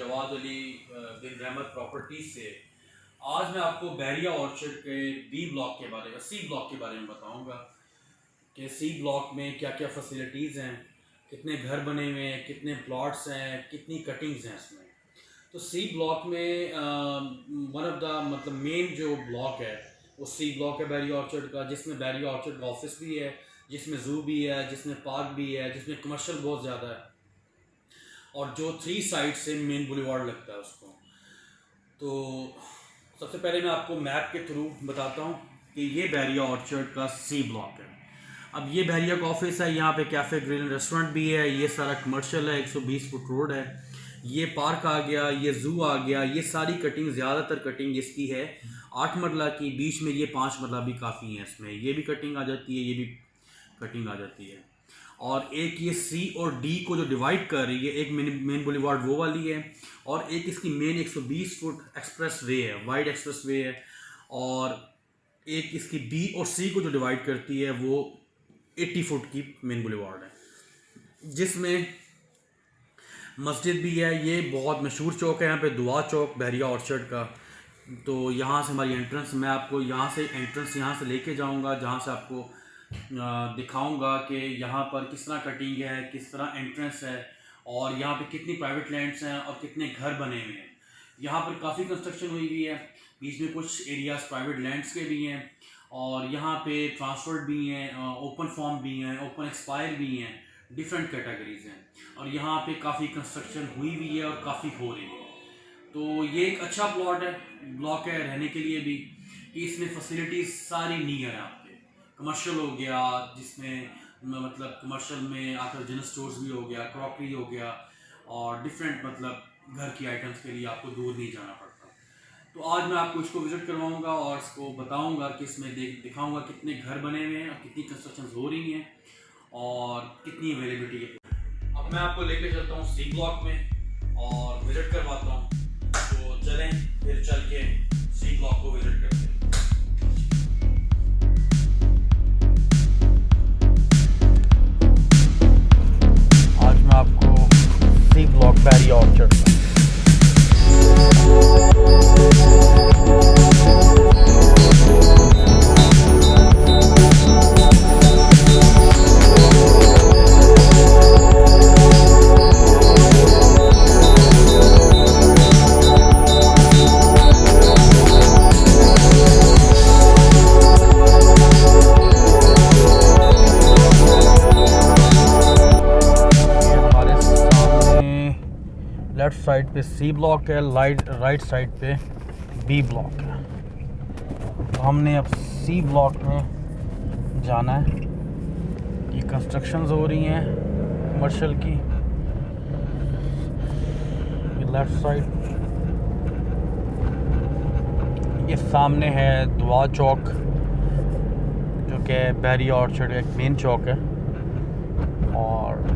जवाद अली बिन रहमत प्रॉपर्टी से। आज मैं आपको बहरिया ऑर्चर्ड के बी ब्लॉक के बारे में, सी ब्लॉक के बारे में बताऊंगा कि सी ब्लॉक में क्या क्या फैसिलिटीज़ हैं, कितने घर बने हुए हैं, कितने प्लॉट्स हैं, कितनी कटिंग्स हैं इसमें। तो सी ब्लॉक में वन ऑफ द मतलब मेन जो ब्लॉक है वो सी ब्लॉक है बहरिया ऑर्चर्ड का, जिसमें बहरिया ऑर्चर्ड का ऑफिस भी है, जिसमें ज़ू भी है, जिसमें पार्क भी है, जिसमें कमर्शियल बहुत ज़्यादा है और जो 3 साइड से मेन बुलेवार्ड लगता है उसको। तो सबसे पहले मैं आपको मैप के थ्रू बताता हूँ कि ये बहरिया ऑर्चर्ड का सी ब्लॉक है। अब ये बहरिया का ऑफिस है, यहाँ पे कैफ़े ग्रिल रेस्टोरेंट भी है, ये सारा कमर्शियल है, 120 फुट रोड है, ये पार्क आ गया, ये ज़ू आ गया। ये सारी कटिंग, ज़्यादातर कटिंग इसकी है 8 मरला की, बीच में ये 5 मरला भी काफ़ी है, इसमें ये भी कटिंग आ जाती है, ये भी कटिंग आ जाती है। और एक ये सी और डी को जो डिवाइड कर रही है, एक मेन बुलेवार्ड वो वाली है और एक इसकी मेन 120 फुट एक्सप्रेस वे है, वाइड एक्सप्रेस वे है। और एक इसकी बी और सी को जो डिवाइड करती है वो 80 फुट की मेन बुलेवार्ड है, जिसमें मस्जिद भी है। ये बहुत मशहूर चौक है, यहाँ पे दुआ चौक बहरिया ऑर्चर्ड का। तो यहाँ से हमारी एंट्रेंस, मैं आपको यहाँ से एंट्रेंस यहाँ से लेके जाऊँगा, जहाँ से आपको दिखाऊंगा कि यहाँ पर किस तरह कटिंग है, किस तरह एंट्रेंस है और यहाँ पे कितनी प्राइवेट लैंड्स हैं और कितने घर बने हुए हैं। यहाँ पर काफ़ी कंस्ट्रक्शन हुई हुई है, बीच में कुछ एरियाज प्राइवेट लैंड्स के भी हैं और यहाँ पे ट्रांसफर्ड भी हैं, ओपन फॉर्म भी हैं, ओपन एक्सपायर भी हैं, डिफरेंट कैटेगरीज हैं। और यहाँ पे काफ़ी कंस्ट्रक्शन हुई हुई है और काफ़ी हो रही है। तो ये एक अच्छा ब्लॉक है रहने के लिए भी, कि इसमें फैसिलिटीज़ सारी नियर है आपके। कमर्शियल हो गया, जिसमें मतलब कमर्शियल में आकर जनरल स्टोर्स भी हो गया, क्रॉकरी हो गया और डिफरेंट मतलब घर की आइटम्स के लिए आपको दूर नहीं जाना पड़ता। तो आज मैं आपको इसको विज़िट करवाऊंगा और इसको बताऊंगा कि इसमें दिखाऊंगा कितने घर बने हुए हैं और कितनी कंस्ट्रक्शन हो रही हैं और कितनी अवेलेबिलिटी है। अब मैं आपको लेके चलता हूँ सी ब्लॉक में और विज़िट करवाता हूँ। तो चलें फिर चल के सी ब्लॉक को विज़िट करते हैं। आपको सी ब्लॉक बहरिया ऑर्चर्ड का लेफ्ट साइड पे सी ब्लॉक है, राइट साइड पे बी ब्लॉक है। तो हमने अब सी ब्लॉक में जाना है। ये कंस्ट्रक्शंस हो रही हैं कमर्शियल की। ये लेफ्ट साइड, ये सामने है दुआ चौक, जो कि बहरिया ऑर्चर्ड एक मेन चौक है। और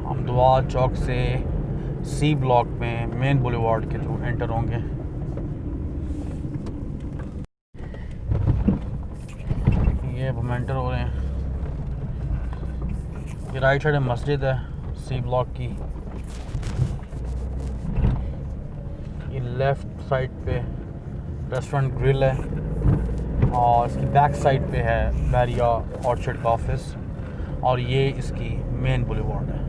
हम दुआ चौक से सी ब्लॉक में मेन बुलेवार्ड के थ्रू एंटर होंगे। ये हम एंटर हो रहे हैं। ये राइट साइड में मस्जिद है सी ब्लॉक की। ये लेफ्ट साइड पे रेस्टोरेंट ग्रिल है और इसकी बैक साइड पे है बहरिया ऑर्चर्ड का ऑफिस और ये इसकी मेन बुलेवार्ड है।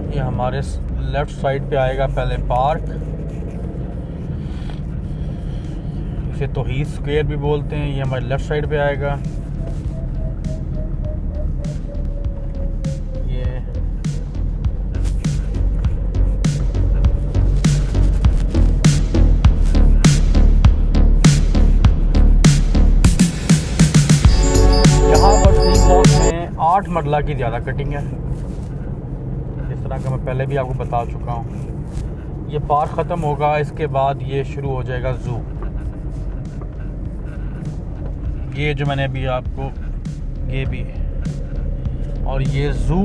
ये हमारे लेफ्ट साइड पे आएगा पहले पार्क, इसे तौहीद स्क्वायर भी बोलते हैं। ये हमारे लेफ्ट साइड पे आएगा। ये यहाँ पर सी ब्लॉक में 8 मरला की ज़्यादा कटिंग है, तरह का मैं पहले भी आपको बता चुका हूँ। ये पार्क ख़त्म होगा, इसके बाद ये शुरू हो जाएगा ज़ू। ये जो मैंने अभी आपको, ये भी और ये ज़ू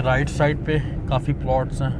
राइट साइड पे काफ़ी प्लॉट्स हैं।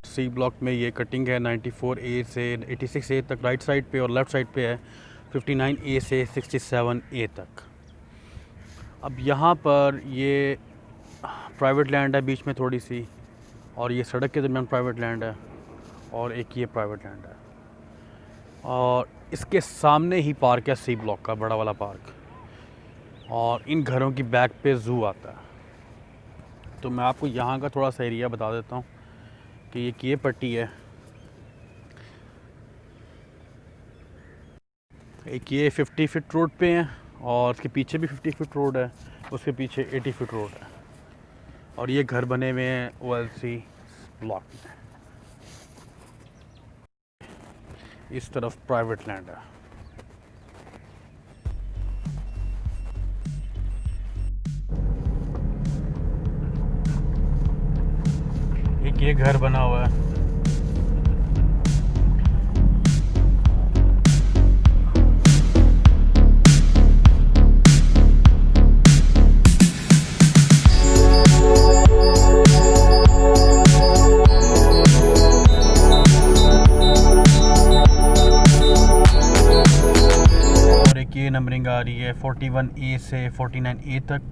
सी ब्लॉक में ये कटिंग है 94A से 86A तक राइट साइड पे, और लेफ़्ट साइड पे है 59A से 67A तक। अब यहाँ पर ये प्राइवेट लैंड है बीच में थोड़ी सी, और ये सड़क के दरमियान प्राइवेट लैंड है, और एक ये प्राइवेट लैंड है, और इसके सामने ही पार्क है सी ब्लॉक का बड़ा वाला पार्क, और इन घरों की बैक पे ज़ू आता है। तो मैं आपको यहाँ का थोड़ा सा एरिया बता देता हूँ कि ये पट्टी है, एक ये 50 फीट रोड पे है, और उसके पीछे भी 50 फीट रोड है, उसके पीछे 80 फीट रोड है, और ये घर बने हुए हैं OLC ब्लॉक में। इस तरफ प्राइवेट लैंड है। एक ये घर बना हुआ है, और एक ये नंबरिंग आ रही है 41A से 49A तक,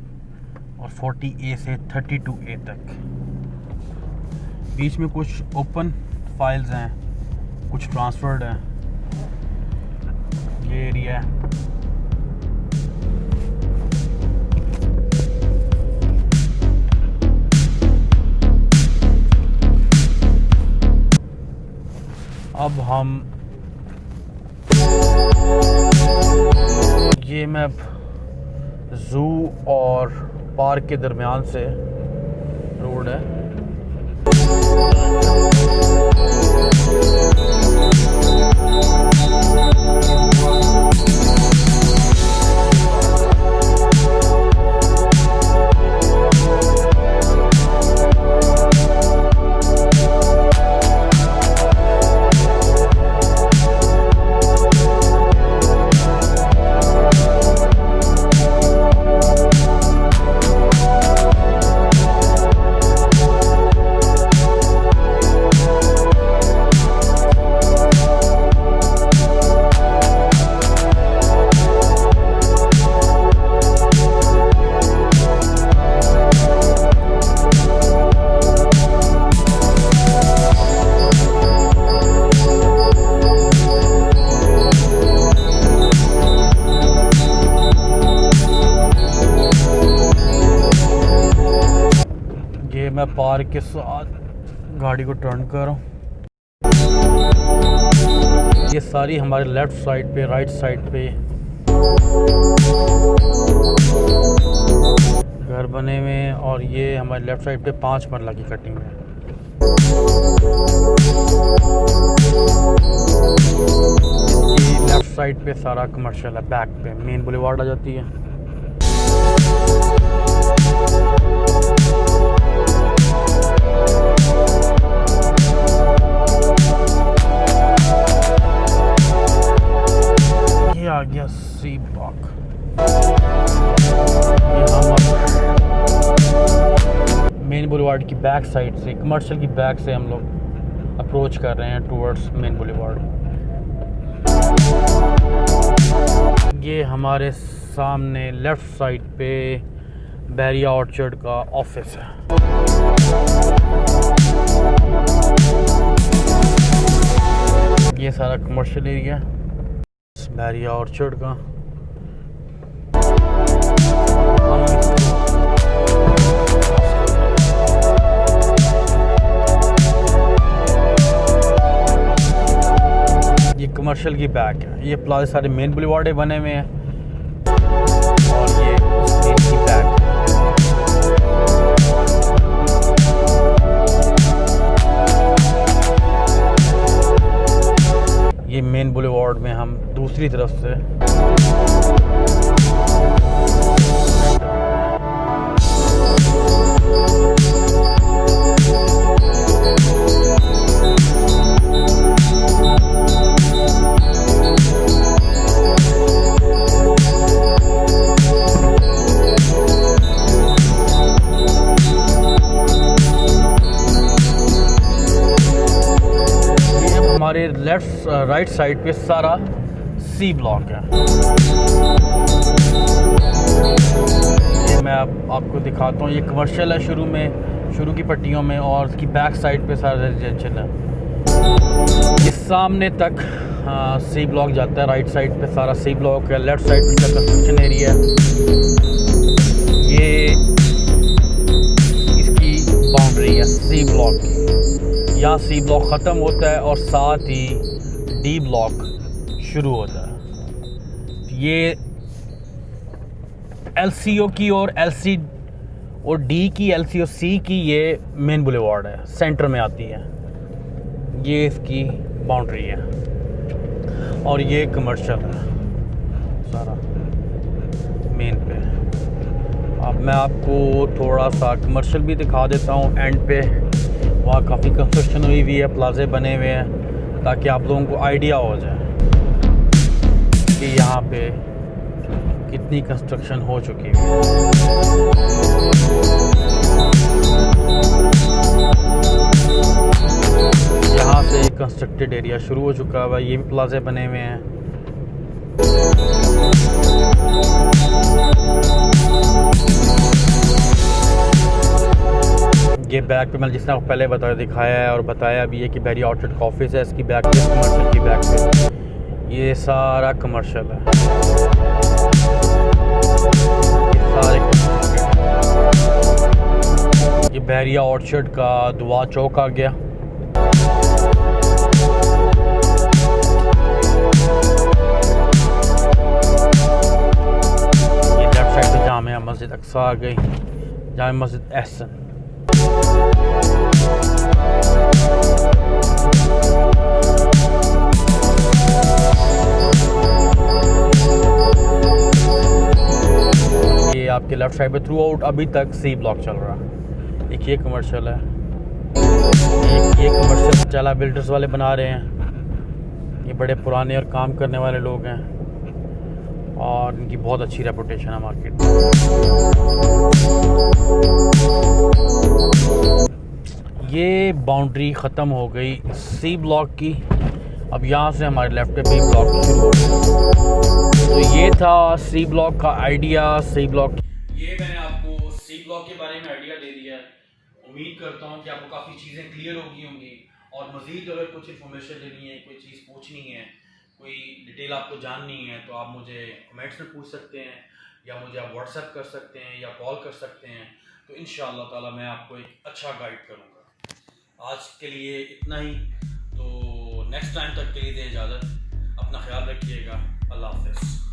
और 40A से 32A तक। बीच में कुछ ओपन फाइल्स हैं, कुछ ट्रांसफर्ड हैं। ये एरिया है। अब हम ये मैं ज़ू और पार्क के दरमियान से रोड है। मैं पार्क के साथ गाड़ी को टर्न कर रहा हूँ। ये सारी हमारे लेफ़्ट साइड पे, राइट साइड पे घर बने हुए हैं, और ये हमारे लेफ़्ट साइड पे 5 मरला की कटिंग है। ये लेफ़्ट साइड पे सारा कमर्शियल है, बैक पे मेन बुलेवार्ड आ जाती है। ये आ गया सी ब्लॉक। मेन बुलेवार्ड की बैक साइड से, कमर्शियल की बैक से हम लोग अप्रोच कर रहे हैं टूवर्ड्स मेन बुलेवार्ड। ये हमारे सामने लेफ़्ट साइड पे बहरिया ऑर्चर्ड का ऑफिस है। ये सारा कमर्शियल एरिया बहरिया ऑर्चर्ड का। ये कमर्शियल की बैक है। ये प्लाजा सारे मेन बुलेवार्ड बने हुए हैं और ये मेन की बैक है। ये मेन बुलेवार्ड में हम दूसरी तरफ से हमारे लेफ्ट राइट साइड पे सारा सी ब्लॉक है। ये मैं आपको दिखाता हूँ। ये कमर्शियल है शुरू की पट्टियों में, और इसकी बैक साइड पे सारा रेजिडेंशियल है। इस सामने तक सी ब्लॉक जाता है। राइट साइड पे सारा सी ब्लॉक है। लेफ्ट साइड पे कंस्ट्रक्शन एरिया है। ये इसकी बाउंड्री है सी ब्लॉक की। यहाँ सी ब्लॉक ख़त्म होता है और साथ ही डी ब्लॉक शुरू होता है। ये LCO की और LC और डी की, LCO C की ये मेन बुलेवार्ड है, सेंटर में आती है। ये इसकी बाउंड्री है और ये कमर्शियल है सारा मेन पे। अब मैं आपको थोड़ा सा कमर्शियल भी दिखा देता हूँ एंड पे। वहाँ काफ़ी कंस्ट्रक्शन हुई हुई है, प्लाजे बने हुए हैं, ताकि आप लोगों को आइडिया हो जाए कि यहाँ पे कितनी कंस्ट्रक्शन हो चुकी है। यहाँ से कंस्ट्रक्टेड एरिया शुरू हो चुका है। ये भी प्लाजे बने हुए हैं। ये बैक पे मैंने जिस तरह पहले दिखाया है और बताया भी है कि बहरिया ऑर्चर्ड का ऑफिस है। इसकी बैक पे, कमर्शियल की बैक पे ये सारा कमर्शियल है। ये बहरिया ऑर्चर्ड का दुआ चौक आ गया। ये लेफ्ट साइड पे जामिया मस्जिद अक्सा आ गई, जामिया मस्जिद एहसन। ये आपके लेफ्ट साइड पे थ्रू आउट अभी तक सी ब्लॉक चल रहा है। एक ये कमर्शियल है, ये कमर्शियल चला बिल्डर्स वाले बना रहे हैं। ये बड़े पुराने और काम करने वाले लोग हैं और इनकी बहुत अच्छी रेपुटेशन है मार्केट में। ये बाउंड्री ख़त्म हो गई सी ब्लॉक की। अब यहाँ से हमारे लेफ्ट पे बी ब्लॉक शुरू हो गया। तो ये था सी ब्लॉक का आइडिया। सी ब्लॉक, ये मैंने आपको सी ब्लॉक के बारे में आइडिया दे दिया है। उम्मीद करता हूँ कि आपको काफ़ी चीज़ें क्लियर हो गई होंगी, और मज़ीद अगर कुछ इन्फॉर्मेशन लेनी है, कोई चीज़ पूछनी है, कोई डिटेल आपको जाननी है, तो आप मुझे कमेंट्स में पूछ सकते हैं, या मुझे आप व्हाट्सएप कर सकते हैं, या कॉल कर सकते हैं। तो इंशाअल्लाह ताला मैं आपको एक अच्छा गाइड करूँगा। आज के लिए इतना ही। तो नेक्स्ट टाइम तक के लिए दें इजाज़त। अपना ख्याल रखिएगा। अल्लाह हाफ़िज़।